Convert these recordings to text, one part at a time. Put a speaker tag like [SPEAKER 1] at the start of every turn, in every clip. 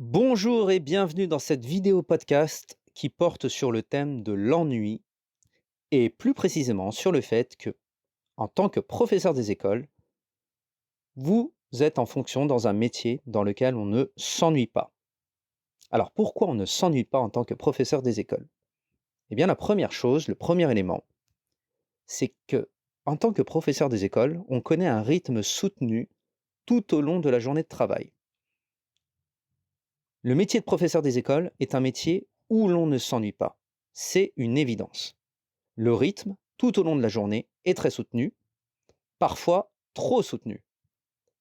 [SPEAKER 1] Bonjour et bienvenue dans cette vidéo podcast qui porte sur le thème de l'ennui et plus précisément sur le fait que, en tant que professeur des écoles, vous êtes en fonction dans un métier dans lequel on ne s'ennuie pas. Alors pourquoi on ne s'ennuie pas en tant que professeur des écoles? Eh bien la première chose, le premier élément, c'est que en tant que professeur des écoles, on connaît un rythme soutenu tout au long de la journée de travail. Le métier de professeur des écoles est un métier où l'on ne s'ennuie pas. C'est une évidence. Le rythme, tout au long de la journée, est très soutenu, parfois trop soutenu.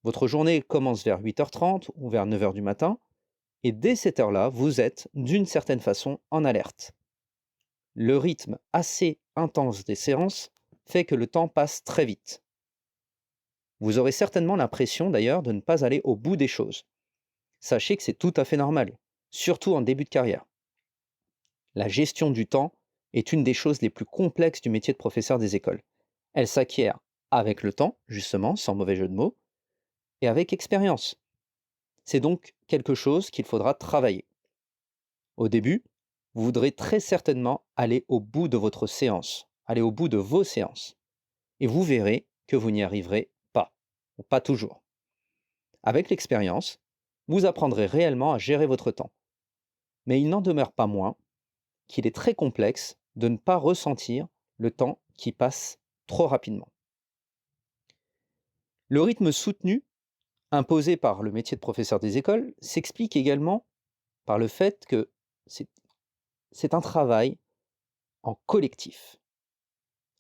[SPEAKER 1] Votre journée commence vers 8h30 ou vers 9h du matin, et dès cette heure-là, vous êtes, d'une certaine façon, en alerte. Le rythme assez intense des séances fait que le temps passe très vite. Vous aurez certainement l'impression d'ailleurs de ne pas aller au bout des choses. Sachez que c'est tout à fait normal, surtout en début de carrière. La gestion du temps est une des choses les plus complexes du métier de professeur des écoles. Elle s'acquiert avec le temps, justement, sans mauvais jeu de mots, et avec expérience. C'est donc quelque chose qu'il faudra travailler. Au début, vous voudrez très certainement aller au bout de votre séance, aller au bout de vos séances. Et vous verrez que vous n'y arriverez pas, ou pas toujours. Avec l'expérience, vous apprendrez réellement à gérer votre temps. Mais il n'en demeure pas moins qu'il est très complexe de ne pas ressentir le temps qui passe trop rapidement. Le rythme soutenu imposé par le métier de professeur des écoles s'explique également par le fait que c'est c'est un travail en collectif.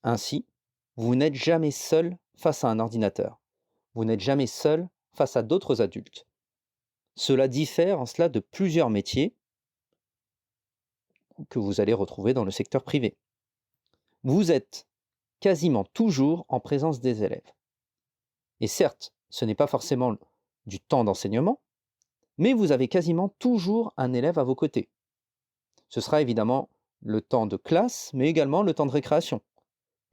[SPEAKER 1] Ainsi, vous n'êtes jamais seul face à un ordinateur. Vous n'êtes jamais seul face à d'autres adultes. Cela diffère en cela de plusieurs métiers que vous allez retrouver dans le secteur privé. Vous êtes quasiment toujours en présence des élèves. Et certes, ce n'est pas forcément du temps d'enseignement, mais vous avez quasiment toujours un élève à vos côtés. Ce sera évidemment le temps de classe, mais également le temps de récréation.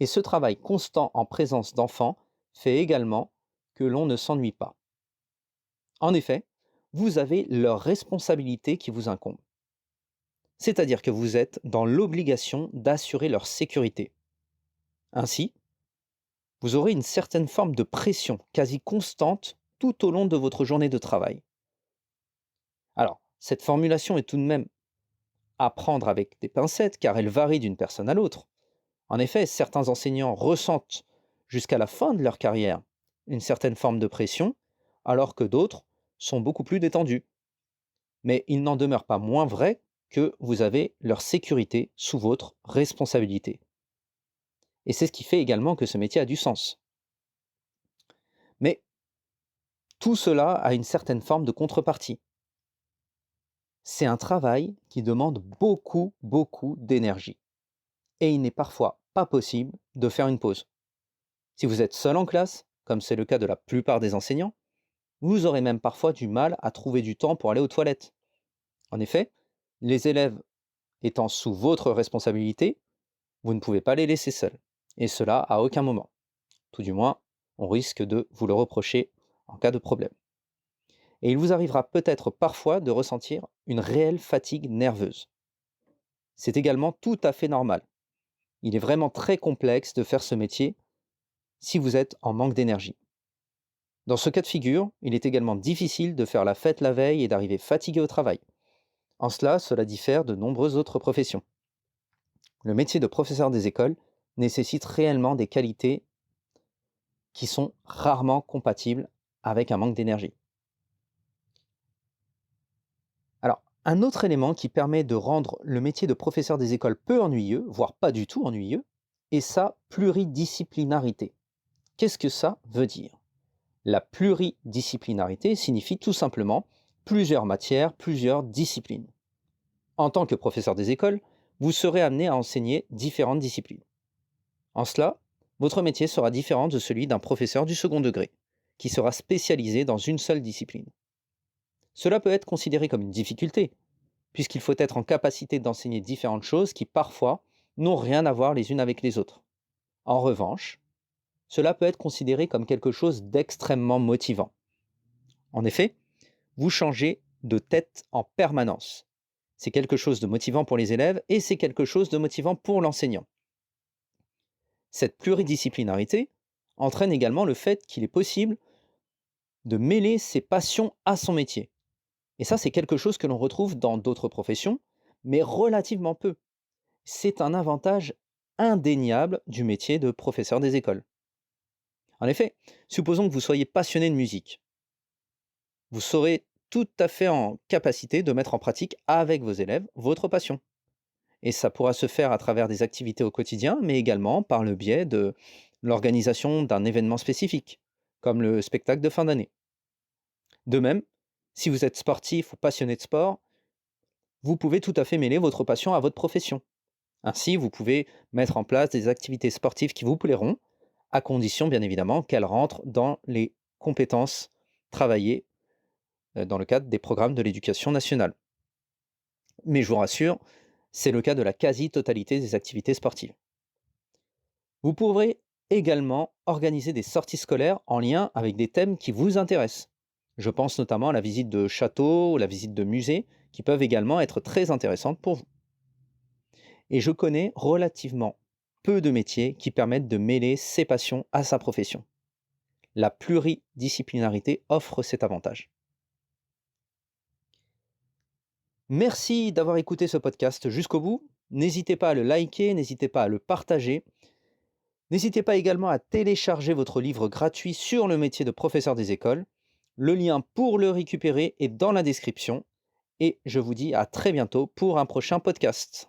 [SPEAKER 1] Et ce travail constant en présence d'enfants fait également que l'on ne s'ennuie pas. En effet, vous avez leurs responsabilités qui vous incombent. C'est-à-dire que vous êtes dans l'obligation d'assurer leur sécurité. Ainsi, vous aurez une certaine forme de pression quasi constante tout au long de votre journée de travail. Alors, cette formulation est tout de même à prendre avec des pincettes car elle varie d'une personne à l'autre. En effet, certains enseignants ressentent jusqu'à la fin de leur carrière une certaine forme de pression, alors que d'autres sont beaucoup plus détendus. Mais il n'en demeure pas moins vrai que vous avez leur sécurité sous votre responsabilité. Et c'est ce qui fait également que ce métier a du sens. Mais tout cela a une certaine forme de contrepartie. C'est un travail qui demande beaucoup d'énergie. Et il n'est parfois pas possible de faire une pause. Si vous êtes seul en classe, comme c'est le cas de la plupart des enseignants, vous aurez même parfois du mal à trouver du temps pour aller aux toilettes. En effet, les élèves étant sous votre responsabilité, vous ne pouvez pas les laisser seuls. Et cela à aucun moment. Tout du moins, on risque de vous le reprocher en cas de problème. Et il vous arrivera peut-être parfois de ressentir une réelle fatigue nerveuse. C'est également tout à fait normal. Il est vraiment très complexe de faire ce métier si vous êtes en manque d'énergie. Dans ce cas de figure, il est également difficile de faire la fête la veille et d'arriver fatigué au travail. En cela, cela diffère de nombreuses autres professions. Le métier de professeur des écoles nécessite réellement des qualités qui sont rarement compatibles avec un manque d'énergie. Alors, un autre élément qui permet de rendre le métier de professeur des écoles peu ennuyeux, voire pas du tout ennuyeux, est sa pluridisciplinarité. Qu'est-ce que ça veut dire? La pluridisciplinarité signifie tout simplement plusieurs matières, plusieurs disciplines. En tant que professeur des écoles, vous serez amené à enseigner différentes disciplines. En cela, votre métier sera différent de celui d'un professeur du second degré, qui sera spécialisé dans une seule discipline. Cela peut être considéré comme une difficulté, puisqu'il faut être en capacité d'enseigner différentes choses qui parfois n'ont rien à voir les unes avec les autres. En revanche, cela peut être considéré comme quelque chose d'extrêmement motivant. En effet, vous changez de tête en permanence. C'est quelque chose de motivant pour les élèves et c'est quelque chose de motivant pour l'enseignant. Cette pluridisciplinarité entraîne également le fait qu'il est possible de mêler ses passions à son métier. Et ça, c'est quelque chose que l'on retrouve dans d'autres professions, mais relativement peu. C'est un avantage indéniable du métier de professeur des écoles. En effet, supposons que vous soyez passionné de musique. Vous serez tout à fait en capacité de mettre en pratique avec vos élèves votre passion. Et ça pourra se faire à travers des activités au quotidien, mais également par le biais de l'organisation d'un événement spécifique, comme le spectacle de fin d'année. De même, si vous êtes sportif ou passionné de sport, vous pouvez tout à fait mêler votre passion à votre profession. Ainsi, vous pouvez mettre en place des activités sportives qui vous plairont, à condition bien évidemment qu'elles rentrent dans les compétences travaillées dans le cadre des programmes de l'éducation nationale. Mais je vous rassure, c'est le cas de la quasi-totalité des activités sportives. Vous pourrez également organiser des sorties scolaires en lien avec des thèmes qui vous intéressent. Je pense notamment à la visite de châteaux, la visite de musées, qui peuvent également être très intéressantes pour vous. Et je connais relativement peu de métiers qui permettent de mêler ses passions à sa profession. La pluridisciplinarité offre cet avantage. Merci d'avoir écouté ce podcast jusqu'au bout. N'hésitez pas à le liker, n'hésitez pas à le partager. N'hésitez pas également à télécharger votre livre gratuit sur le métier de professeur des écoles. Le lien pour le récupérer est dans la description. Et je vous dis à très bientôt pour un prochain podcast.